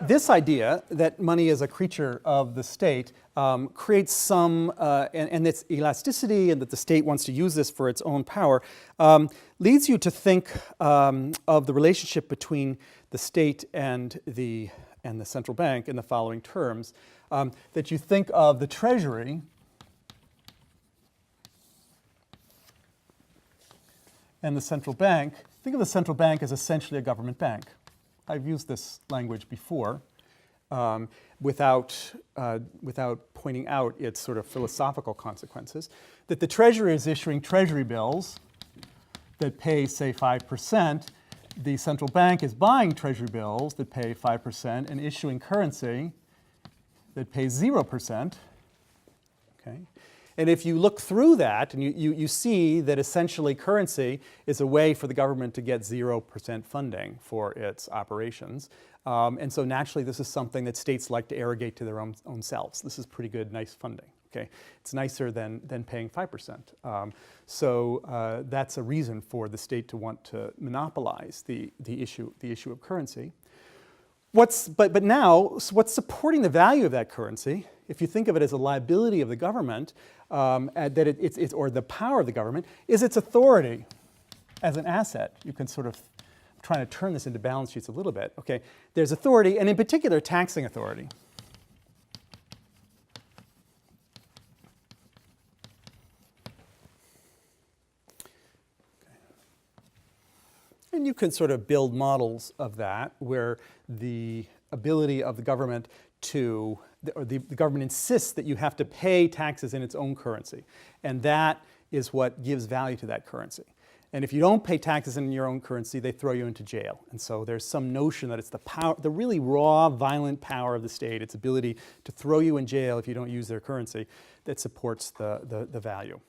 this idea that money is a creature of the state creates some, and its elasticity, and that the state wants to use this for its own power, leads you to think of the relationship between the state and the central bank in the following terms. That you think of the Treasury and the central bank. Think of the central bank as essentially a government bank. I've used this language before without pointing out its sort of philosophical consequences. That the Treasury is issuing Treasury bills that pay, say, 5%. The central bank is buying Treasury bills that pay 5% and issuing currency that pays 0%. Okay? And if you look through that, and you see that essentially currency is a way for the government to get 0% funding for its operations. And so naturally, this is something that states like to arrogate to their own selves. This is pretty good, nice funding. Okay? It's nicer than paying 5%. So that's a reason for the state to want to monopolize the issue of currency. But now, so what's supporting the value of that currency, if you think of it as a liability of the government, that it's or the power of the government, is its authority as an asset. You can sort of, I'm trying to turn this into balance sheets a little bit. Okay, there's authority, and in particular, taxing authority. And you can sort of build models of that where the ability of the government to, or the government insists that you have to pay taxes in its own currency. And that is what gives value to that currency. And if you don't pay taxes in your own currency, they throw you into jail. And so there's some notion that it's the power, the really raw, violent power of the state, its ability to throw you in jail if you don't use their currency, that supports the value.